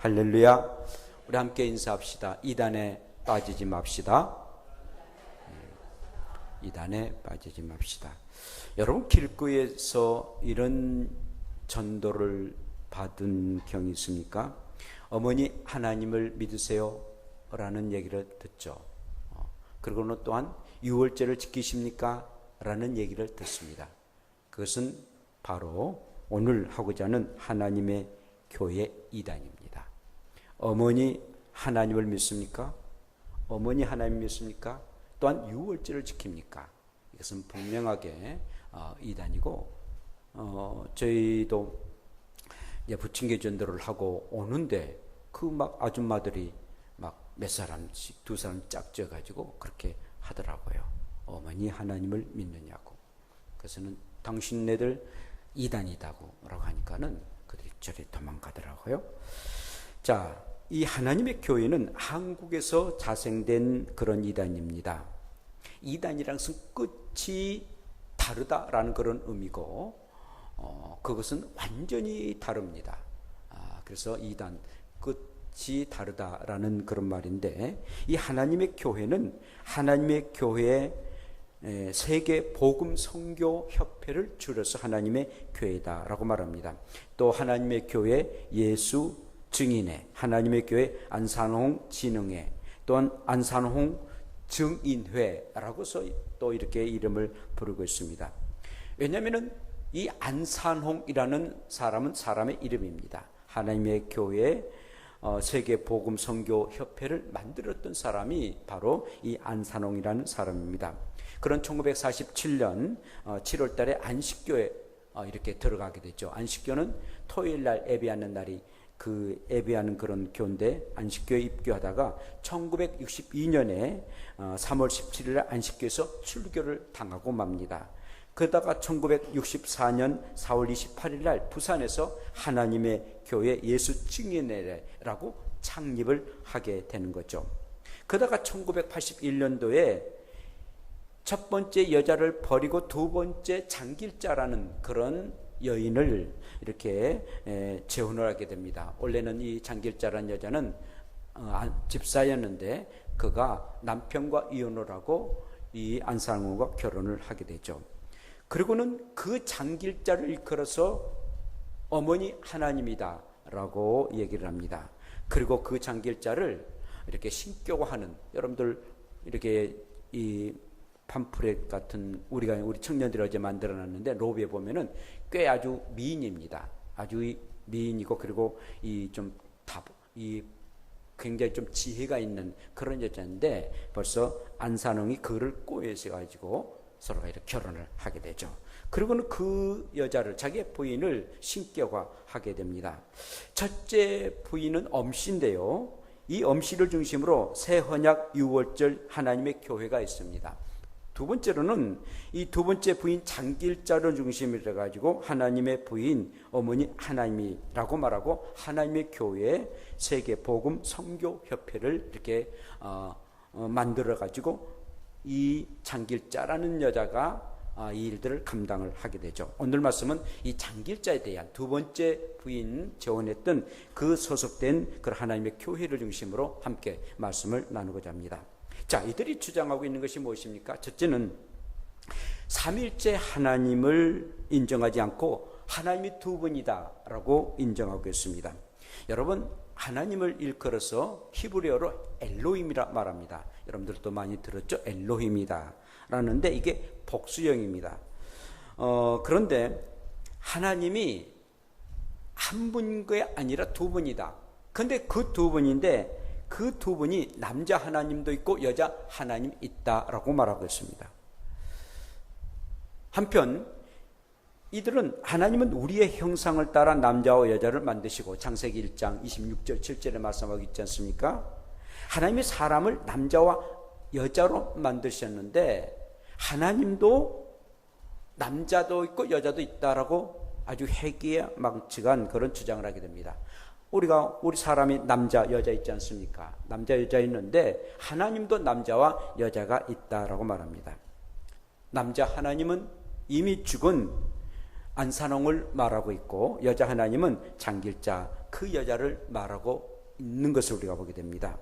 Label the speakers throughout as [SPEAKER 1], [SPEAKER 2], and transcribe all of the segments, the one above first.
[SPEAKER 1] 할렐루야. 우리 함께 인사합시다. 이단에 빠지지 맙시다. 이단에 빠지지 맙시다. 여러분, 길거리에서 이런 전도를 받은 경이 있습니까? 어머니 하나님을 믿으세요 라는 얘기를 듣죠. 그리고는 또한 유월절을 지키십니까? 라는 얘기를 듣습니다. 그것은 바로 오늘 하고자 하는 하나님의 교회 이단입니다. 어머니 하나님을 믿습니까? 어머니 하나님 믿습니까? 또한 유월절을 지킵니까? 이것은 분명하게 이단이고, 저희도 이제 부침개 전도를 하고 오는데 그 막 아줌마들이 막 몇 사람씩 두 사람 짝져 가지고 그렇게 하더라고요. 어머니 하나님을 믿느냐고. 그래서는 당신네들 이단이다고 라고 하니까는 그들이 저리 도망가더라고요. 자, 이 하나님의 교회는 한국에서 자생된 그런 이단입니다. 이단이란 것은 끝이 다르다라는 그런 의미고, 그것은 완전히 다릅니다. 그래서 이단, 끝이 다르다라는 그런 말인데, 이 하나님의 교회는 하나님의 교회 세계 복음 선교 협회를 줄여서 하나님의 교회다라고 말합니다. 또 하나님의 교회 예수 증인회, 하나님의 교회 안산홍 진흥회, 또한 안산홍 증인회라고서 또 이렇게 이름을 부르고 있습니다. 왜냐하면 이 안산홍이라는 사람은 사람의 이름입니다. 하나님의 교회 세계 복음 선교 협회를 만들었던 사람이 바로 이 안산홍이라는 사람입니다. 그런 1947년 7월 달에 안식교에 이렇게 들어가게 됐죠. 안식교는 토요일 날 예배하는 날이 그 예배하는 그런 교인데, 안식교에 입교하다가 1962년에 3월 17일 날 안식교에서 출교를 당하고 맙니다. 그러다가 1964년 4월 28일 날 부산에서 하나님의 교회 예수 증인회라고 창립을 하게 되는 거죠. 그러다가 1981년도에 첫 번째 여자를 버리고 두 번째 장길자라는 그런 여인을 이렇게 재혼을 하게 됩니다. 원래는 이 장길자라는 여자는 집사였는데 그가 남편과 이혼을 하고 이 안산홍과 결혼을 하게 되죠. 그리고는 그 장길자를 일컬어서 어머니 하나님이다 라고 얘기를 합니다. 그리고 그 장길자를 이렇게 신격화하는, 여러분들 이렇게 이 팜프렛 같은 우리 청년들이 어제 만들어 놨는데 로비에 보면은 꽤 아주 미인입니다. 아주 미인이고, 그리고 굉장히 좀 지혜가 있는 그런 여자인데, 벌써 안산홍이 그를 꼬여서 가지고 서로가 이렇게 결혼을 하게 되죠. 그리고는 그 여자를, 자기의 부인을 신격화하게 됩니다. 첫째 부인은 엄씨인데요, 이 엄씨를 중심으로 새헌약 유월절 하나님의 교회가 있습니다. 두 번째로는 이 두 번째 부인 장길자를 중심으로 해가지고 하나님의 부인 어머니 하나님이라고 말하고 하나님의 교회 세계 복음 선교 협회를 이렇게 만들어 가지고 이 장길자라는 여자가 이 일들을 감당을 하게 되죠. 오늘 말씀은 이 장길자에 대한 두 번째 부인 재혼했던 그 소속된 그 하나님의 교회를 중심으로 함께 말씀을 나누고자 합니다. 자, 이들이 주장하고 있는 것이 무엇입니까? 첫째는 삼일째 하나님을 인정하지 않고 하나님이 두 분이다 라고 인정하고 있습니다. 여러분, 하나님을 일컬어서 히브리어로 엘로힘이라 말합니다. 여러분들도 많이 들었죠? 엘로힘이다 라는데 이게 복수형입니다. 그런데 하나님이 한 분이 아니라 두 분이다. 그런데 그 두 분인데 그 두 분이 남자 하나님도 있고 여자 하나님 있다라고 말하고 있습니다. 한편 이들은 하나님은 우리의 형상을 따라 남자와 여자를 만드시고, 창세기 1장 26절 7절에 말씀하고 있지 않습니까? 하나님이 사람을 남자와 여자로 만드셨는데 하나님도 남자도 있고 여자도 있다라고 아주 회귀망측한 그런 주장을 하게 됩니다. 우리 사람이 남자 여자 있지 않습니까? 남자 여자 있는데 하나님도 남자와 여자가 있다라고 말합니다. 남자 하나님은 이미 죽은 안산홍을 말하고 있고 여자 하나님은 장길자 그 여자를 말하고 있는 것을 우리가 보게 됩니다.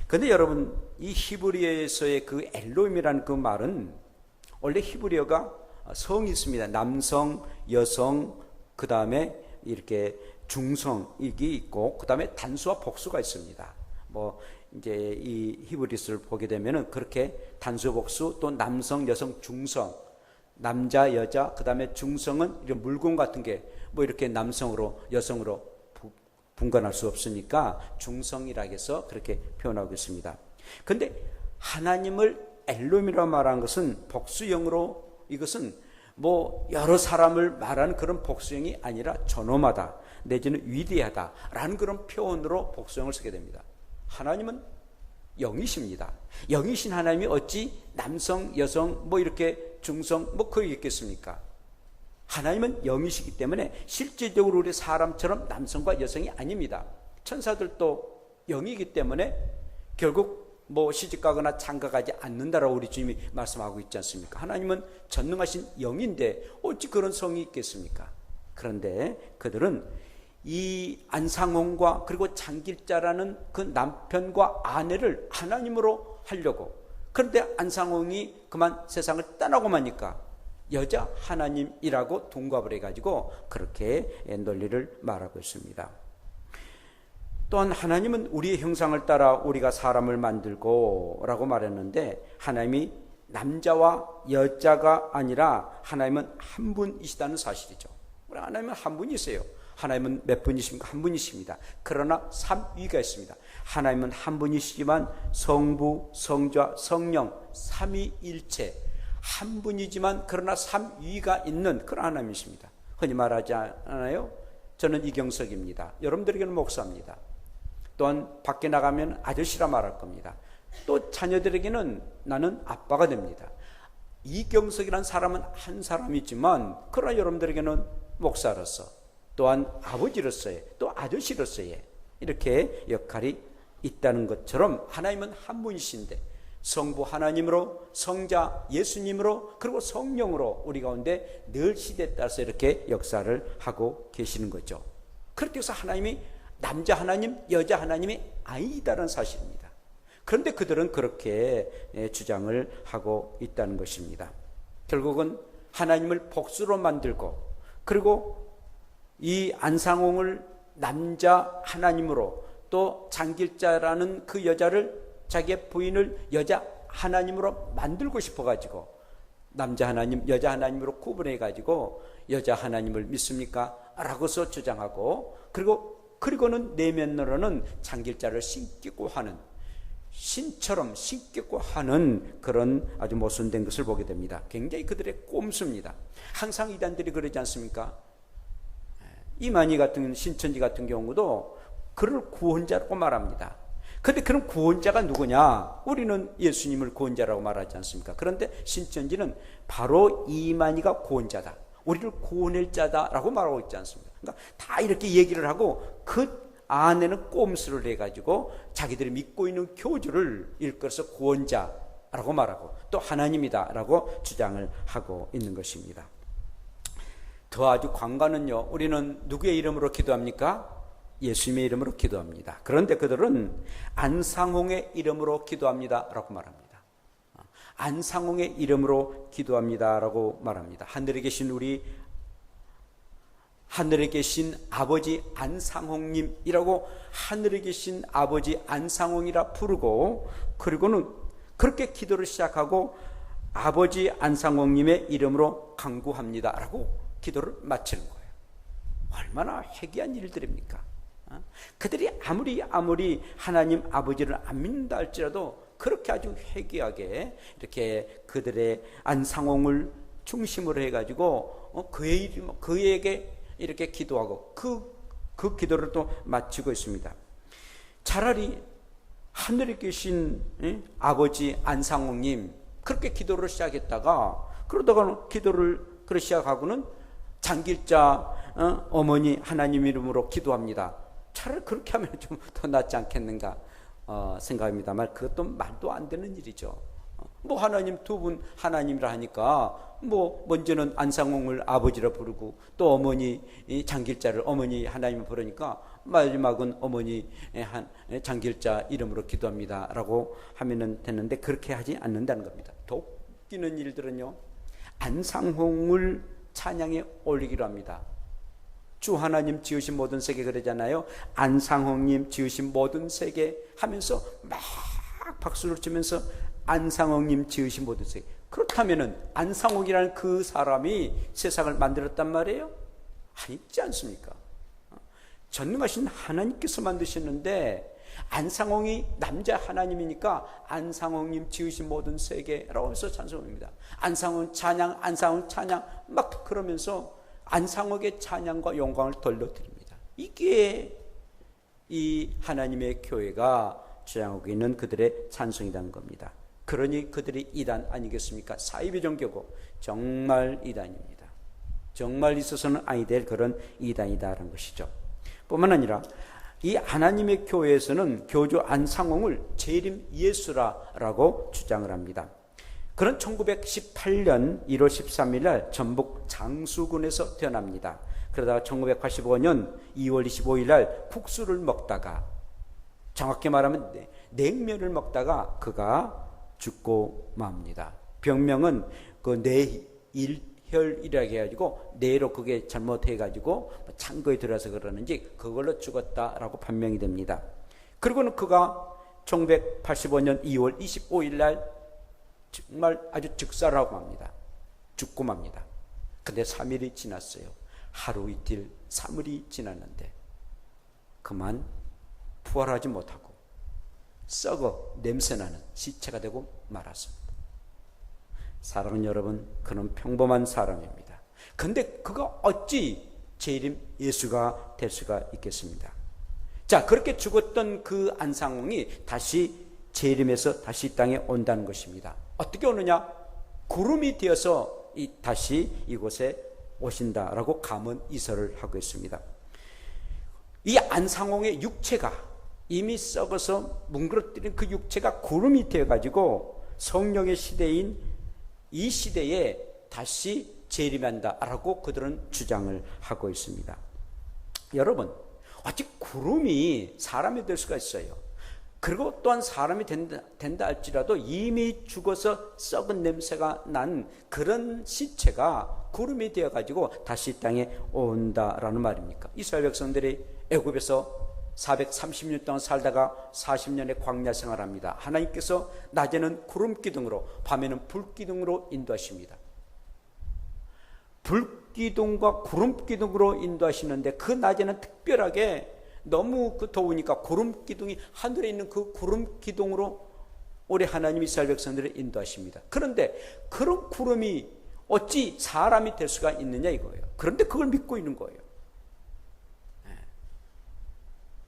[SPEAKER 1] 그런데 여러분, 이 히브리어에서의 그 엘로힘이라는 그 말은 원래 히브리어가 성이 있습니다. 남성, 여성, 그 다음에 이렇게 중성이 있고, 그 다음에 단수와 복수가 있습니다. 뭐 이제 이 히브리스를 보게 되면은 그렇게 단수, 복수, 또 남성, 여성, 중성, 남자, 여자, 그 다음에 중성은 이런 물건 같은 게 뭐 이렇게 남성으로, 여성으로 분간할 수 없으니까 중성이라 해서 그렇게 표현하고 있습니다. 근데 하나님을 엘롬이라고 말하는 것은 복수형으로, 이것은 뭐 여러 사람을 말하는 그런 복수형이 아니라 존엄하다 내지는 위대하다라는 그런 표현으로 복수형을 쓰게 됩니다. 하나님은 영이십니다. 영이신 하나님이 어찌 남성, 여성, 뭐 이렇게 중성, 뭐 그게 있겠습니까? 하나님은 영이시기 때문에 실질적으로 우리 사람처럼 남성과 여성이 아닙니다. 천사들도 영이기 때문에 결국 뭐 시집가거나 장가가지 않는다라고 우리 주님이 말씀하고 있지 않습니까? 하나님은 전능하신 영인데 어찌 그런 성이 있겠습니까? 그런데 그들은 이 안상홍과 그리고 장길자라는 그 남편과 아내를 하나님으로 하려고, 그런데 안상홍이 그만 세상을 떠나고 마니까 여자 하나님이라고 동갑을 해가지고 그렇게 논리를 말하고 있습니다. 또한 하나님은 우리의 형상을 따라 우리가 사람을 만들고 라고 말했는데, 하나님이 남자와 여자가 아니라 하나님은 한 분이시다는 사실이죠. 하나님은 한 분이세요. 하나님은 몇 분이십니까? 한 분이십니다. 그러나 삼위가 있습니다. 하나님은 한 분이시지만 성부, 성자, 성령 삼위일체 한 분이지만 그러나 삼위가 있는 그런 하나님이십니다. 흔히 말하지 않아요? 저는 이경석입니다. 여러분들에게는 목사입니다. 또한 밖에 나가면 아저씨라 말할 겁니다. 또 자녀들에게는 나는 아빠가 됩니다. 이경석이라는 사람은 한 사람이지만 그러나 여러분들에게는 목사로서, 또한 아버지로서의, 또 아저씨로서의 이렇게 역할이 있다는 것처럼 하나님은 한 분이신데 성부 하나님으로, 성자 예수님으로, 그리고 성령으로 우리 가운데 늘 시대에 따라서 이렇게 역사를 하고 계시는 거죠. 그렇게 해서 하나님이 남자 하나님, 여자 하나님이 아니다라는 사실입니다. 그런데 그들은 그렇게 주장을 하고 있다는 것입니다. 결국은 하나님을 복수로 만들고, 그리고 이 안상홍을 남자 하나님으로, 또 장길자라는 그 여자를, 자기의 부인을 여자 하나님으로 만들고 싶어가지고 남자 하나님, 여자 하나님으로 구분해가지고 여자 하나님을 믿습니까? 라고서 주장하고, 그리고는 내면으로는 장길자를 신기고 하는, 신처럼 신기고 하는 그런 아주 모순된 것을 보게 됩니다. 굉장히 그들의 꼼수입니다. 항상 이단들이 그러지 않습니까? 이만희 같은 신천지 같은 경우도 그를 구원자라고 말합니다. 그런데 그런 구원자가 누구냐? 우리는 예수님을 구원자라고 말하지 않습니까? 그런데 신천지는 바로 이만희가 구원자다, 우리를 구원할 자다라고 말하고 있지 않습니까? 그러니까 다 이렇게 얘기를 하고 그 안에는 꼼수를 해가지고 자기들이 믿고 있는 교주를 일컬어서 구원자라고 말하고 또 하나님이다라고 주장을 하고 있는 것입니다. 더 아주 광관은요, 우리는 누구의 이름으로 기도합니까? 예수님의 이름으로 기도합니다. 그런데 그들은 안상홍의 이름으로 기도합니다 라고 말합니다. 안상홍의 이름으로 기도합니다 라고 말합니다. 하늘에 계신 아버지 안상홍님이라고 하늘에 계신 아버지 안상홍이라 부르고, 그리고는 그렇게 기도를 시작하고 아버지 안상홍님의 이름으로 간구합니다 라고 기도를 마치는 거예요. 얼마나 회개한 일들입니까? 그들이 아무리 하나님 아버지를 안 믿는다 할지라도 그렇게 아주 회개하게 이렇게 그들의 안상홍을 중심으로 해가지고 그에게 이렇게 기도하고 그 기도를 또 마치고 있습니다. 차라리 하늘에 계신 아버지 안상홍님 그렇게 기도를 시작했다가, 그러다가 기도를 그렇게 시작하고는 장길자 어머니 하나님 이름으로 기도합니다. 차라리 그렇게 하면 좀 더 낫지 않겠는가 생각합니다만 그것도 말도 안 되는 일이죠. 뭐 하나님 두 분 하나님이라 하니까 뭐 먼저는 안상홍을 아버지라 부르고 또 어머니 장길자를 어머니 하나님을 부르니까 마지막은 어머니 장길자 이름으로 기도합니다라고 하면은 되는데 그렇게 하지 않는다는 겁니다. 더 웃기는 일들은요, 안상홍을 찬양에 올리기로 합니다. 주 하나님 지으신 모든 세계 그러잖아요. 안상홍님 지으신 모든 세계 하면서 막 박수를 치면서 안상홍님 지으신 모든 세계. 그렇다면은 안상홍이라는 그 사람이 세상을 만들었단 말이에요? 아니지 않습니까? 전능하신 하나님께서 만드셨는데 안상홍이 남자 하나님이니까 안상홍님 지으신 모든 세계라고 해서 찬송합니다. 안상홍 찬양, 안상홍 찬양 막 그러면서 안상홍의 찬양과 영광을 돌려드립니다. 이게 이 하나님의 교회가 주장하고 있는 그들의 찬송이라는 겁니다. 그러니 그들이 이단 아니겠습니까? 사이비 종교고 정말 이단입니다. 정말 있어서는 아니 될 그런 이단이다라는 것이죠. 뿐만 아니라 이 하나님의 교회에서는 교주 안상홍을 재림 예수라고 주장을 합니다. 그는 1918년 1월 13일 날 전북 장수군에서 태어납니다. 그러다가 1985년 2월 25일 날 국수를 먹다가, 정확히 말하면 냉면을 먹다가 그가 죽고 맙니다. 병명은 그 뇌일혈이라고 해가지고 뇌로 그게 잘못해가지고 창고에 들어서 그러는지 그걸로 죽었다라고 판명이 됩니다. 그리고는 그가 1985년 2월 25일 날 정말 아주 즉사를 하고 맙니다. 죽고 맙니다. 근데 3일이 지났어요. 하루 이틀 3일이 지났는데 그만 부활하지 못하고 썩어 냄새나는 시체가 되고 말았습니다. 사랑하는 여러분, 그는 평범한 사람입니다. 근데 그가 어찌 재림 예수가 될 수가 있겠습니까? 자, 그렇게 죽었던 그 안상홍이 다시 재림해서 다시 이 땅에 온다는 것입니다. 어떻게 오느냐? 구름이 되어서 다시 이곳에 오신다라고 감언 이설을 하고 있습니다. 이 안상홍의 육체가 이미 썩어서 뭉그러뜨린 그 육체가 구름이 되어가지고 성령의 시대인 이 시대에 다시 재림한다라고 그들은 주장을 하고 있습니다. 여러분, 어찌 구름이 사람이 될 수가 있어요? 그리고 또한 사람이 된다 할지라도 이미 죽어서 썩은 냄새가 난 그런 시체가 구름이 되어가지고 다시 이 땅에 온다라는 말입니까? 이스라엘 백성들이 애굽에서 430년 동안 살다가 40년의 광야 생활합니다. 하나님께서 낮에는 구름 기둥으로 밤에는 불 기둥으로 인도하십니다. 불 기둥과 구름 기둥으로 인도하시는데 그 낮에는 특별하게 너무 더우니까 구름 기둥이 하늘에 있는 그 구름 기둥으로 우리 하나님 이스라엘 백성들을 인도하십니다. 그런데 그런 구름이 어찌 사람이 될 수가 있느냐 이거예요. 그런데 그걸 믿고 있는 거예요.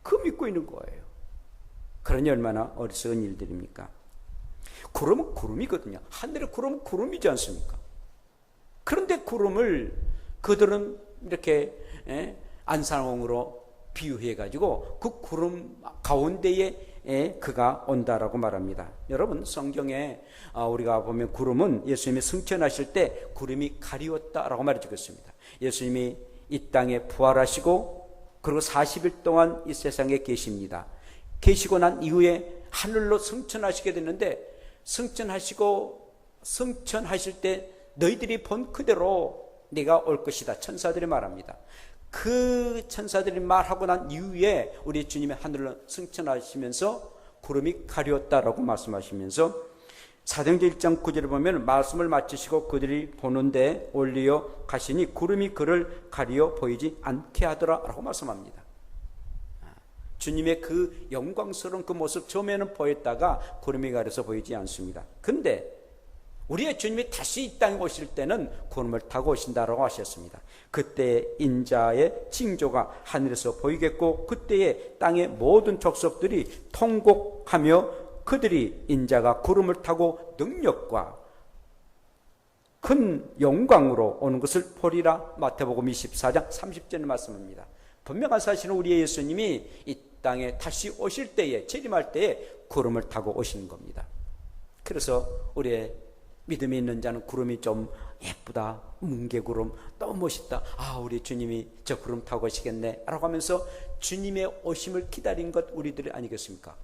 [SPEAKER 1] 그거 믿고 있는 거예요. 그러니 얼마나 어리석은 일들입니까? 구름은 구름이거든요. 하늘의 구름은 구름이지 않습니까? 그런데 구름을 그들은 이렇게 안상홍으로 비유해가지고 그 구름 가운데에 그가 온다라고 말합니다. 여러분, 성경에 우리가 보면 구름은 예수님이 승천하실 때 구름이 가리웠다라고 말해주고 있습니다. 예수님이 이 땅에 부활하시고 그리고 40일 동안 이 세상에 계십니다. 계시고 난 이후에 하늘로 승천하시게 됐는데 승천하실 때 너희들이 본 그대로 내가 올 것이다. 천사들이 말합니다. 그 천사들이 말하고 난 이후에 우리 주님이 하늘로 승천하시면서 구름이 가리웠다라고 말씀하시면서 사도행전 1장 9절에 보면 말씀을 마치시고 그들이 보는데 올리어 가시니 구름이 그를 가리어 보이지 않게 하더라라고 말씀합니다. 주님의 그 영광스러운 그 모습 처음에는 보였다가 구름이 가려서 보이지 않습니다. 근데 우리의 주님이 다시 이 땅에 오실 때는 구름을 타고 오신다라고 하셨습니다. 그때 인자의 징조가 하늘에서 보이겠고 그때에 땅의 모든 족속들이 통곡하며 그들이 인자가 구름을 타고 능력과 큰 영광으로 오는 것을 보리라. 마태복음 24장 30절에 말씀합니다. 분명한 사실은 우리의 예수님이 이 땅에 다시 오실 때에 재림할 때에 구름을 타고 오시는 겁니다. 그래서 우리의 믿음이 있는 자는 구름이 좀 예쁘다, 뭉게구름 너무 멋있다, 우리 주님이 저 구름 타고 오시겠네 라고 하면서 주님의 오심을 기다린 것 우리들이 아니겠습니까?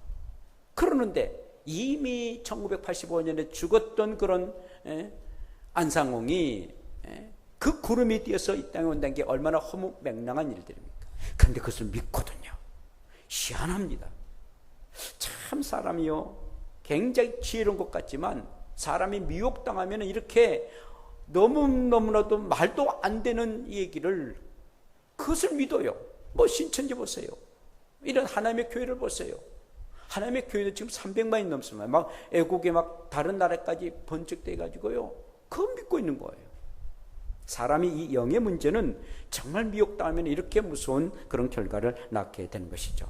[SPEAKER 1] 그러는데 이미 1985년에 죽었던 그런 안상홍이 그 구름이 뛰어서 이 땅에 온다는 게 얼마나 허무맹랑한 일들입니까? 그런데 그것을 믿거든요. 희한합니다. 참 사람이요, 굉장히 지혜로운 것 같지만 사람이 미혹당하면 이렇게 너무나도 말도 안 되는 얘기를, 그것을 믿어요. 뭐 신천지 보세요. 이런 하나님의 교회를 보세요. 하나님의 교회는 지금 300만이 넘습니다. 막 애국에 막 다른 나라까지 번쩍돼 가지고요, 그거 믿고 있는 거예요. 사람이 이 영의 문제는 정말 미혹당하면 이렇게 무서운 그런 결과를 낳게 되는 것이죠.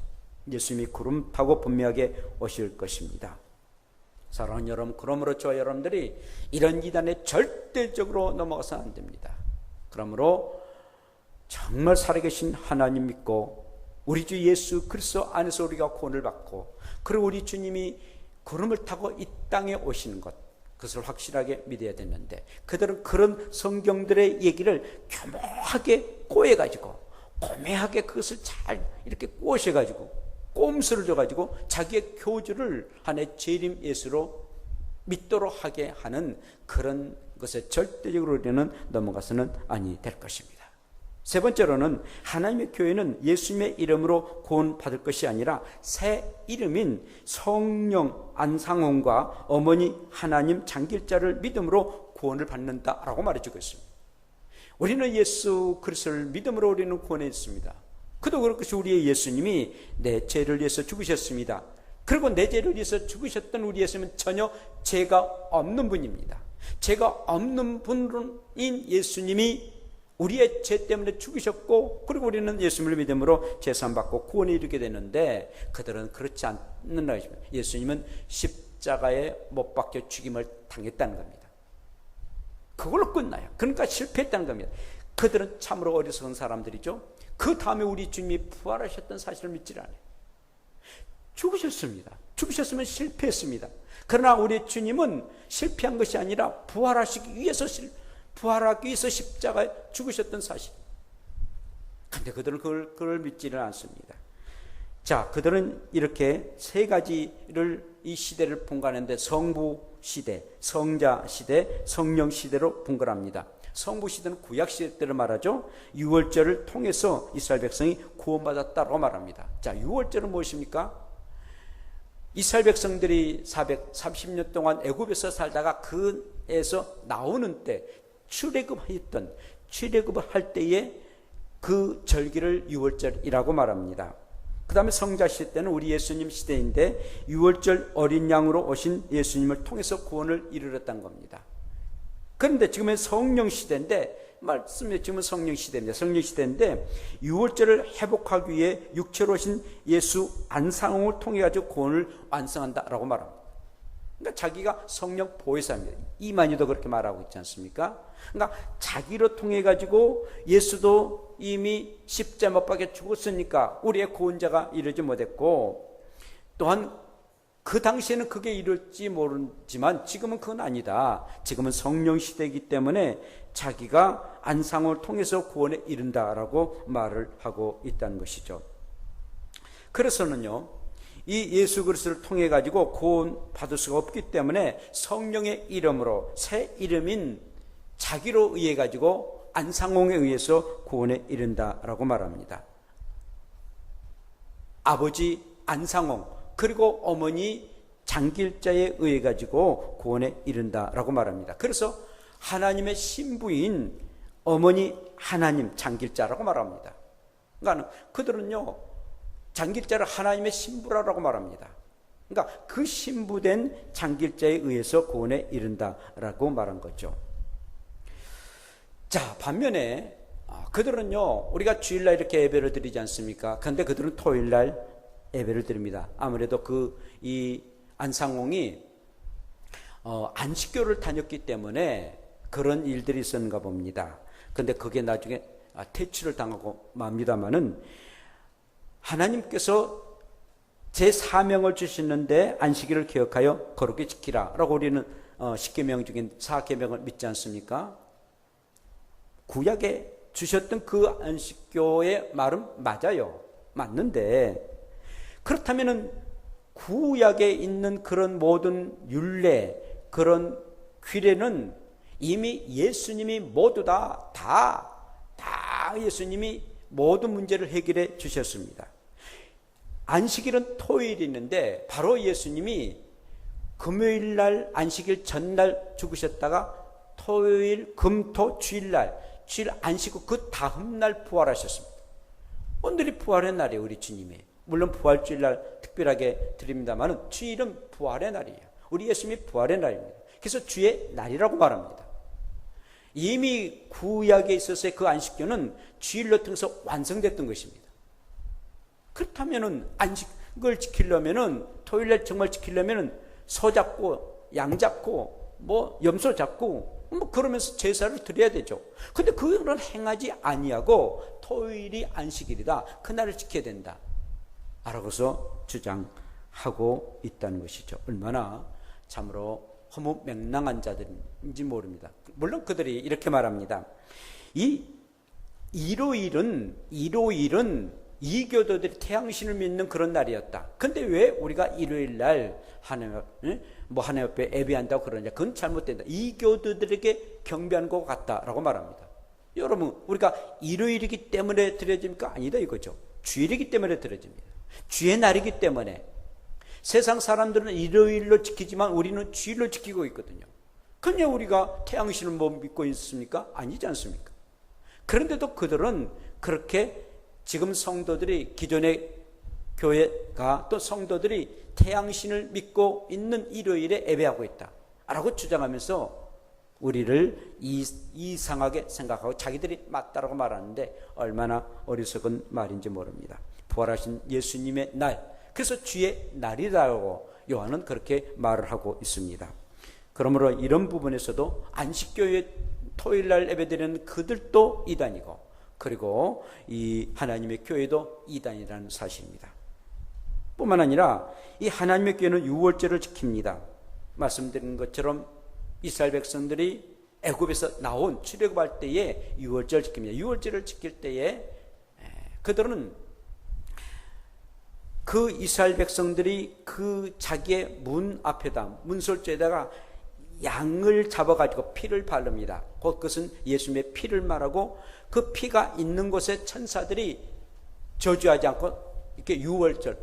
[SPEAKER 1] 예수님이 구름 타고 분명하게 오실 것입니다. 사랑하는 여러분, 그러므로 저와 여러분들이 이런 이단에 절대적으로 넘어가서는 안 됩니다. 그러므로 정말 살아계신 하나님 믿고 우리 주 예수 그리스도 안에서 우리가 구원을 받고, 그리고 우리 주님이 구름을 타고 이 땅에 오시는 것, 그것을 확실하게 믿어야 되는데, 그들은 그런 성경들의 얘기를 교묘하게 꼬여가지고 고매하게 그것을 잘 이렇게 꼬셔가지고 꼼수를 줘가지고 자기의 교주를 하나의 재림 예수로 믿도록 하게 하는 그런 것에 절대적으로 우리는 넘어가서는 아니 될 것입니다. 세 번째로는 하나님의 교회는 예수님의 이름으로 구원받을 것이 아니라 새 이름인 성령 안상홍과 어머니 하나님 장길자를 믿음으로 구원을 받는다라고 말해주고 있습니다. 우리는 예수 그리스도를 믿음으로 우리는 구원했습니다. 그도 그렇듯이 우리의 예수님이 내 죄를 위해서 죽으셨습니다. 그리고 내 죄를 위해서 죽으셨던 우리 예수님은 전혀 죄가 없는 분입니다. 죄가 없는 분인 예수님이 우리의 죄 때문에 죽으셨고, 그리고 우리는 예수님을 믿음으로 제사받고 구원에 이르게 되는데, 그들은 그렇지 않는다. 예수님은 십자가에 못 박혀 죽임을 당했다는 겁니다. 그걸로 끝나요. 그러니까 실패했다는 겁니다. 그들은 참으로 어리석은 사람들이죠. 그 다음에 우리 주님이 부활하셨던 사실을 믿지 않아요. 죽으셨습니다. 죽으셨으면 실패했습니다. 그러나 우리 주님은 실패한 것이 아니라 부활하기 위해서 십자가에 죽으셨던 사실. 그런데 그들은 그걸 믿지를 않습니다. 자, 그들은 이렇게 세 가지를 이 시대를 분간하는데 성부 시대, 성자 시대, 성령 시대로 분간합니다. 성부 시대는 구약 시대 때를 말하죠. 유월절을 통해서 이스라엘 백성이 구원받았다고 말합니다. 자, 유월절은 무엇입니까? 이스라엘 백성들이 430년 동안 애굽에서 살다가 그에서 나오는 때 출애굽을 할 때에 그 절기를 유월절이라고 말합니다. 그 다음에 성자 시대 때는 우리 예수님 시대인데 유월절 어린 양으로 오신 예수님을 통해서 구원을 이루었다는 겁니다. 그런데 지금은 성령 시대인데, 말씀에 지금은 성령 시대입니다. 성령 시대인데 유월절을 회복하기 위해 육체로 오신 예수 안상홍을 통해 가지고 구원을 완성한다라고 말합니다. 그러니까 자기가 성령 보혜사입니다. 이만희도 그렇게 말하고 있지 않습니까? 그러니까 자기로 통해 가지고 예수도 이미 십자가 못 박혀 죽었으니까 우리의 구원자가 이르지 못했고, 또한 그 당시에는 그게 이룰지 모르지만 지금은 그건 아니다. 지금은 성령 시대이기 때문에 자기가 안상을 통해서 구원에 이른다라고 말을 하고 있다는 것이죠. 그래서는요, 이 예수 그리스도를 통해 가지고 구원 받을 수가 없기 때문에 성령의 이름으로 새 이름인 자기로 의해 가지고 안상홍에 의해서 구원에 이른다라고 말합니다. 아버지 안상홍 그리고 어머니 장길자에 의해 가지고 구원에 이른다라고 말합니다. 그래서 하나님의 신부인 어머니 하나님 장길자라고 말합니다. 그러니까 그들은요, 장길자를 하나님의 신부라고 말합니다. 그러니까 그 신부된 장길자에 의해서 구원에 이른다라고 말한 거죠. 자, 반면에 그들은요, 우리가 주일날 이렇게 예배를 드리지 않습니까? 그런데 그들은 토요일날 예배를 드립니다. 아무래도 이 안상홍이 안식교를 다녔기 때문에 그런 일들이 있었는가 봅니다. 그런데 그게 나중에 퇴치를 당하고 맙니다마는, 하나님께서 제 사명을 주셨는데 안식일을 기억하여 거룩히 지키라 라고 우리는 10계명 중인 4계명을 믿지 않습니까? 구약에 주셨던 그 안식교의 말은 맞아요. 맞는데 그렇다면은 구약에 있는 그런 모든 율례, 그런 규례는 이미 예수님이 모두 다 예수님이 모든 문제를 해결해 주셨습니다. 안식일은 토요일이 있는데 바로 예수님이 금요일 날 안식일 전날 죽으셨다가 토요일, 금, 토, 주일 안식 후 그 다음 날 부활하셨습니다. 오늘이 부활의 날이에요. 우리 주님이. 물론 부활주일 날 특별하게 드립니다만 주일은 부활의 날이에요. 우리 예수님이 부활의 날입니다. 그래서 주의 날이라고 말합니다. 이미 구약에 있어서의 그 안식교는 주일로 통해서 완성됐던 것입니다. 그렇다면은 안식을 지키려면은 토요일 날 정말 지키려면은 소 잡고 양 잡고 뭐 염소 잡고 뭐 그러면서 제사를 드려야 되죠. 근데 그걸 행하지 아니하고 토요일이 안식일이다. 그날을 지켜야 된다. 라고서 주장하고 있다는 것이죠. 얼마나 참으로 허무맹랑한 자들인지 모릅니다. 물론 그들이 이렇게 말합니다. 이 일요일은 이교도들이 태양신을 믿는 그런 날이었다. 근데 왜 우리가 일요일 날 하나님 앞에 예배한다고 그러냐? 그건 잘못된다. 이교도들에게 경배하는 것 같다라고 말합니다. 여러분, 우리가 일요일이기 때문에 드려집니까? 아니다 이거죠. 주일이기 때문에 드려집니다. 주의 날이기 때문에. 세상 사람들은 일요일로 지키지만 우리는 주일로 지키고 있거든요. 그냥 우리가 태양신을 뭐 믿고 있습니까? 아니지 않습니까? 그런데도 그들은 그렇게 지금 성도들이 기존의 교회가 또 성도들이 태양신을 믿고 있는 일요일에 예배하고 있다 라고 주장하면서 우리를 이상하게 생각하고 자기들이 맞다라고 말하는데 얼마나 어리석은 말인지 모릅니다. 부활하신 예수님의 날, 그래서 주의 날이라고 요한은 그렇게 말을 하고 있습니다. 그러므로 이런 부분에서도 안식교회 토요일날 예배드리는 그들도 이단이고, 그리고 이 하나님의 교회도 이단이라는 사실입니다. 뿐만 아니라 이 하나님의 교회는 유월절을 지킵니다. 말씀드린 것처럼 이스라엘 백성들이 애굽에서 나온 출애굽할 때에 유월절을 지킵니다. 유월절을 지킬 때에 그들은 그 이스라엘 백성들이 그 자기의 문 앞에다, 문설주에다가 양을 잡아가지고 피를 바릅니다. 그것은 예수님의 피를 말하고 그 피가 있는 곳에 천사들이 저주하지 않고 이렇게 유월절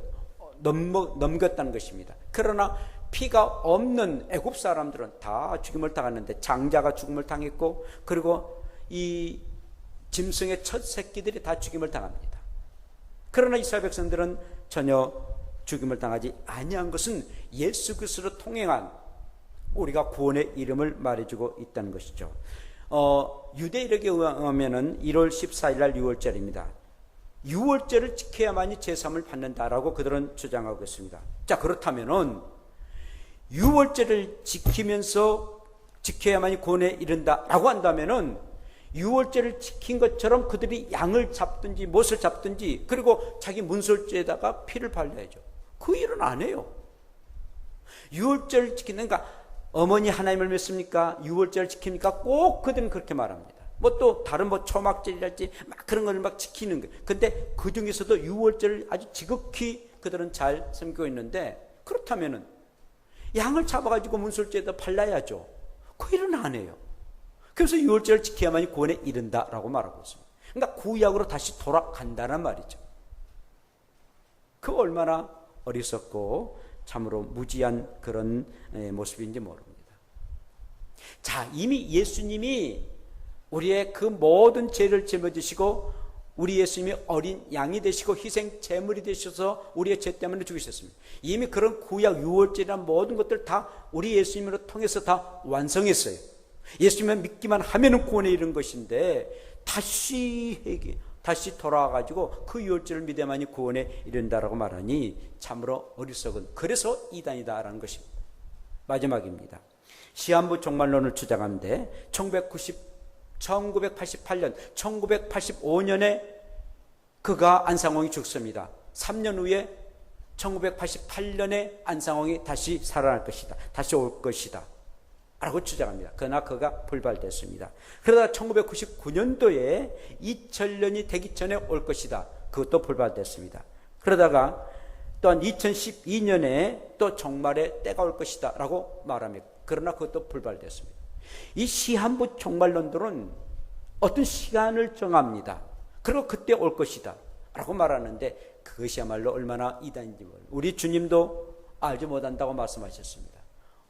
[SPEAKER 1] 넘겼다는 것입니다. 그러나 피가 없는 애굽 사람들은 다 죽임을 당했는데 장자가 죽임을 당했고 그리고 이 짐승의 첫 새끼들이 다 죽임을 당합니다. 그러나 이스라엘 백성들은 전혀 죽임을 당하지 아니한 것은 예수 그리스도로 통행한 우리가 구원의 이름을 말해주고 있다는 것이죠. 유대인에게 의하면은 1월 14일 날 6월절입니다. 6월절을 지켜야만이 제3을 받는다라고 그들은 주장하고 있습니다. 자, 그렇다면은 6월절을 지키면서 지켜야만이 구원에 이른다라고 한다면은 6월절을 지킨 것처럼 그들이 양을 잡든지 못을 잡든지 그리고 자기 문설주에다가 피를 발라야죠. 그 일은 안 해요. 6월절을 지키는, 그러니까 어머니 하나님을 믿습니까? 6월절을 지킵니까? 꼭 그들은 그렇게 말합니다. 뭐 또 다른 뭐 초막절이랄지 막 그런 걸 막 지키는 거예요. 근데 그 중에서도 6월절을 아주 지극히 그들은 잘 섬기고 있는데, 그렇다면은 양을 잡아가지고 문설주에다 발라야죠. 그 일은 안 해요. 그래서 6월절을 지켜야만이 구원에 이른다라고 말하고 있습니다. 그러니까 구약으로 다시 돌아간다는 말이죠. 그 얼마나 어리석고 참으로 무지한 그런 모습인지 모릅니다. 자, 이미 예수님이 우리의 그 모든 죄를 짊어지시고 우리 예수님이 어린 양이 되시고 희생 제물이 되셔서 우리의 죄 때문에 죽으셨습니다. 이미 그런 구약 6월절이란 모든 것들 다 우리 예수님으로 통해서 다 완성했어요. 예수님을 믿기만 하면은 구원에 이른 것인데 다시 돌아와가지고 그 6월절을 믿어야만이 구원에 이른다라고 말하니 참으로 어리석은, 그래서 이단이다라는 것입니다. 마지막입니다. 시한부 종말론을 주장하는데 1988년 1985년에 그가 안상홍이 죽습니다. 3년 후에 1988년에 안상홍이 다시 살아날 것이다, 다시 올 것이다 라고 주장합니다. 그러나 그가 불발됐습니다. 그러다가 1999년도에 2000년이 되기 전에 올 것이다, 그것도 불발됐습니다. 그러다가 또한 2012년에 또 종말의 때가 올 것이다 라고 말합니다. 그러나 그것도 불발됐습니다. 이 시한부 종말론들은 어떤 시간을 정합니다. 그리고 그때 올 것이다 라고 말하는데 그것이야말로 얼마나 이단인지 모릅니다. 우리 주님도 알지 못한다고 말씀하셨습니다.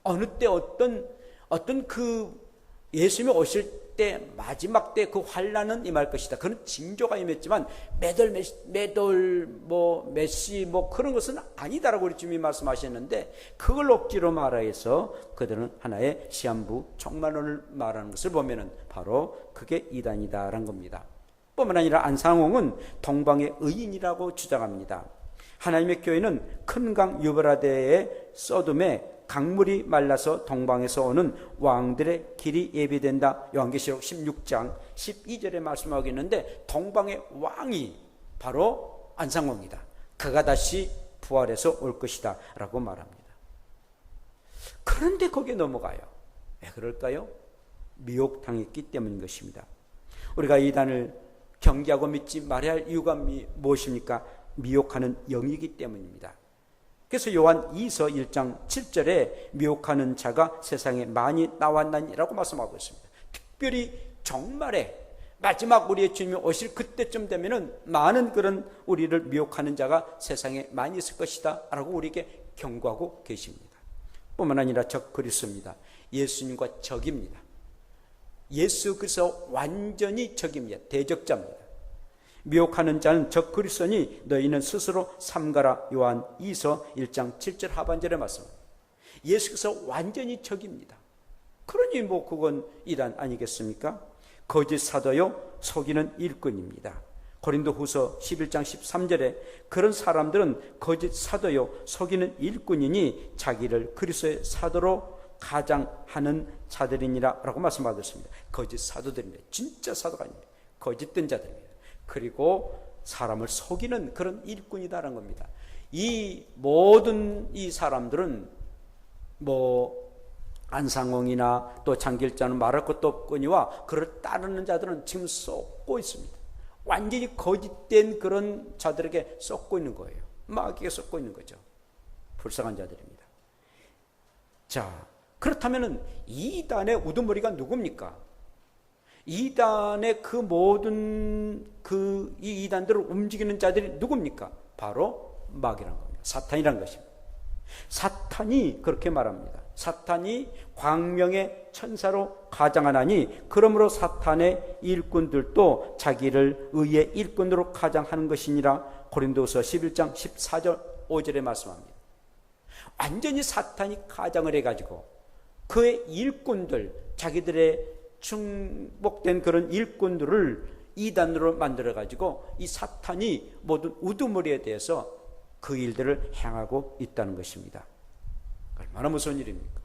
[SPEAKER 1] 어느 때 어떤 그 예수님이 오실 때 마지막 때 그 환난은 임할 것이다, 그런 징조가 임했지만 매돌 메시 그런 것은 아니다라고 우리 주님이 말씀하셨는데, 그걸 억지로 말하여서 그들은 하나의 시한부 종말론을 말하는 것을 보면은 바로 그게 이단이다라는 겁니다. 뿐만 아니라 안상홍은 동방의 의인이라고 주장합니다. 하나님의 교회는 큰 강 유브라데의 서둠에 강물이 말라서 동방에서 오는 왕들의 길이 예비된다, 요한계시록 16장 12절에 말씀하고 있는데, 동방의 왕이 바로 안상홍이다, 그가 다시 부활해서 올 것이다 라고 말합니다. 그런데 거기에 넘어가요. 왜 그럴까요? 미혹당했기 때문인 것입니다. 우리가 이단을 경계하고 믿지 말아야 할 이유가 무엇입니까? 미혹하는 영이기 때문입니다. 그래서 요한 2서 1장 7절에 미혹하는 자가 세상에 많이 나왔나니라고 말씀하고 있습니다. 특별히 종말에 마지막 우리의 주님이 오실 그때쯤 되면은 많은 그런 우리를 미혹하는 자가 세상에 많이 있을 것이다 라고 우리에게 경고하고 계십니다. 뿐만 아니라 적 그리스도입니다. 예수님과 적입니다. 예수 그리스도 완전히 적입니다. 대적자입니다. 미혹하는 자는 적 그리스도니 너희는 스스로 삼가라, 요한 2서 1장 7절 하반절에 말씀합니다. 예수 그리스도 완전히 적입니다. 그러니 그건 이단 아니겠습니까? 거짓 사도요 속이는 일꾼입니다. 고린도후서 11장 13절에 그런 사람들은 거짓 사도요 속이는 일꾼이니 자기를 그리스도의 사도로 가장하는 자들이니라 라고 말씀하셨습니다. 거짓 사도들입니다. 진짜 사도가 아닙니다. 거짓된 자들입니다. 그리고 사람을 속이는 그런 일꾼이다라는 겁니다. 이 모든 이 사람들은 안상홍이나 또 장길자는 말할 것도 없거니와 그를 따르는 자들은 지금 쏟고 있습니다. 완전히 거짓된 그런 자들에게 쏟고 있는 거예요. 마귀에게 쏟고 있는 거죠. 불쌍한 자들입니다. 자, 그렇다면 이단의 우두머리가 누굽니까? 이단의 그 모든 이 이단들을 움직이는 자들이 누굽니까? 바로 마귀라는 겁니다. 사탄이라는 것입니다. 사탄이 그렇게 말합니다. 사탄이 광명의 천사로 가장하나니 그러므로 사탄의 일꾼들도 자기를 의의 일꾼으로 가장하는 것이니라. 고린도서 11장 14절 5절에 말씀합니다. 완전히 사탄이 가장을 해가지고 그의 일꾼들, 자기들의 충복된 그런 일꾼들을 이단으로 만들어가지고 이 사탄이 모든 우두머리에 대해서 그 일들을 행하고 있다는 것입니다. 얼마나 무서운 일입니까?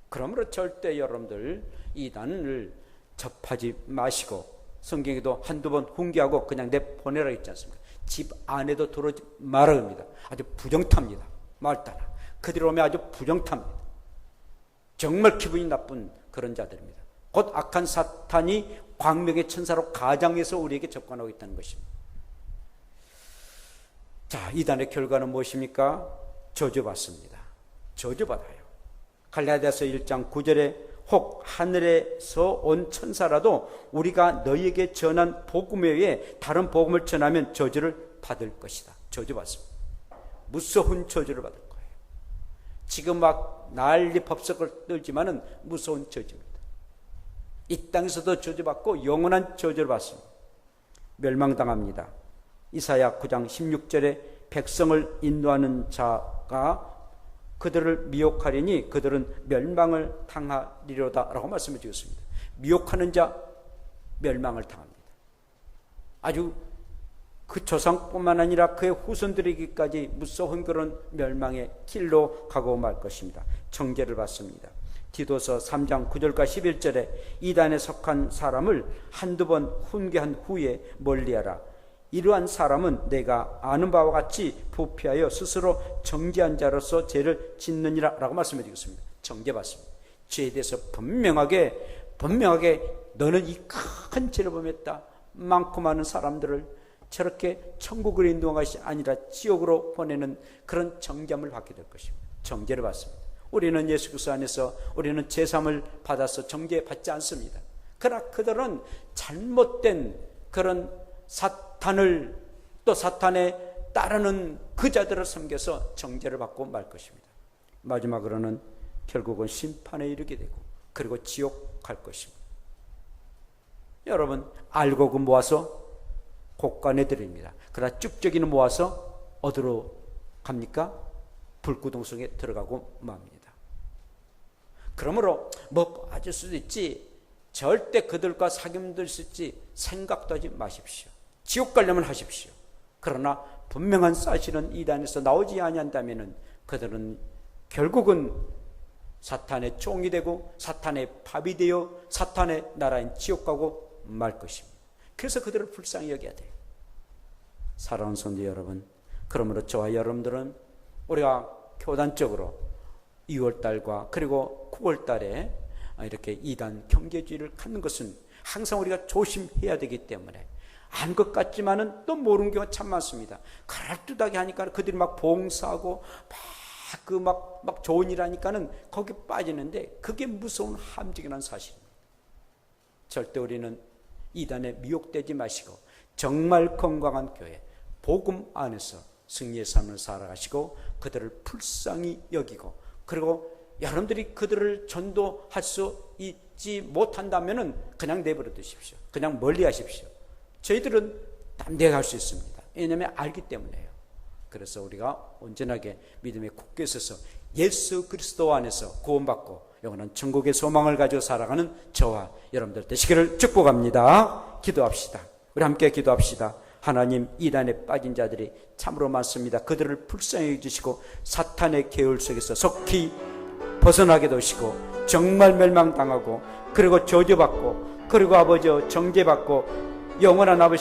[SPEAKER 1] 그러므로 절대 여러분들 이단을 접하지 마시고, 성경에도 한두 번 훈계하고 그냥 내보내라 했지 않습니까? 집 안에도 들어오지 말아야 합니다. 아주 부정탑니다. 말따나 그들 오면 아주 부정탑니다. 정말 기분이 나쁜 그런 자들입니다. 곧 악한 사탄이 광명의 천사로 가장해서 우리에게 접근하고 있다는 것입니다. 자, 이단의 결과는 무엇입니까? 저주받습니다. 저주받아요. 갈라디아서 1장 9절에 혹 하늘에서 온 천사라도 우리가 너희에게 전한 복음 외에 다른 복음을 전하면 저주를 받을 것이다. 저주받습니다. 무서운 저주를 받을 거예요. 지금 막 난리 법석을 떨지만은 무서운 저주입니다. 이 땅에서도 저주받고 영원한 저주를 받습니다. 멸망당합니다. 이사야 9장 16절에 백성을 인도하는 자가 그들을 미혹하리니 그들은 멸망을 당하리로다 라고 말씀해 주셨습니다. 미혹하는 자 멸망을 당합니다. 아주 그 조상뿐만 아니라 그의 후손들에게까지 무서운 그런 멸망의 길로 가고 말 것입니다. 정죄를 받습니다. 디도서 3장 9절과 11절에 이단에 속한 사람을 한두 번 훈계한 후에 멀리하라. 이러한 사람은 내가 아는 바와 같이 부패하여 스스로 정죄한 자로서 죄를 짓느니라 라고 말씀해 주셨습니다. 정죄받습니다. 죄에 대해서 분명하게 너는 이 큰 죄를 범했다. 많고 많은 사람들을 저렇게 천국으로 인도한 것이 아니라 지옥으로 보내는 그런 정죄함을 받게 될 것입니다. 정죄를 받습니다. 우리는 예수 그리스도 안에서 우리는 제사함을 받아서 정죄받지 않습니다. 그러나 그들은 잘못된 그런 사탄을 또 사탄에 따르는 그 자들을 섬겨서 정죄를 받고 말 것입니다. 마지막으로는 결국은 심판에 이르게 되고 그리고 지옥 갈 것입니다. 여러분 알곡은 모아서 곡간에 드립니다. 그러나 쭉저기는 모아서 어디로 갑니까? 불구덩 속에 들어가고 맙니다. 그러므로 뭐 빠질 수도 있지 절대 그들과 사귐될 수 있지 생각도 하지 마십시오. 지옥 가려면 하십시오. 그러나 분명한 사실은 이단에서 나오지 아니한다면 그들은 결국은 사탄의 종이 되고 사탄의 밥이 되어 사탄의 나라인 지옥 가고 말 것입니다. 그래서 그들을 불쌍히 여겨야 돼요. 사랑하는 성도 여러분, 그러므로 저와 여러분들은 우리가 교단적으로 2월달과 그리고 9월달에 이렇게 이단 경계주의를 갖는 것은 항상 우리가 조심해야 되기 때문에 안 것 같지만은 또 모르는 경우가 참 많습니다. 그럴듯하게 하니까 그들이 막 봉사하고 막 좋은 일 하니까는 거기 빠지는데 그게 무서운 함정이라는 사실입니다. 절대 우리는 이단에 미혹되지 마시고 정말 건강한 교회 복음 안에서 승리의 삶을 살아가시고 그들을 불쌍히 여기고 그리고 여러분들이 그들을 전도할 수 있지 못한다면 그냥 내버려 두십시오. 그냥 멀리 하십시오. 저희들은 담대하게 할 수 있습니다. 왜냐하면 알기 때문에요. 그래서 우리가 온전하게 믿음에 굳게 서서 예수 그리스도 안에서 구원받고 영원한 천국의 소망을 가지고 살아가는 저와 여러분들 되시기를 축복합니다. 기도합시다. 우리 함께 기도합시다. 하나님, 이단에 빠진 자들이 참으로 많습니다. 그들을 불쌍히 여기시고 사탄의 계율 속에서 속히 벗어나게 도시고 정말 멸망당하고 그리고 저주받고 그리고 아버지 정죄받고 영원한 아버지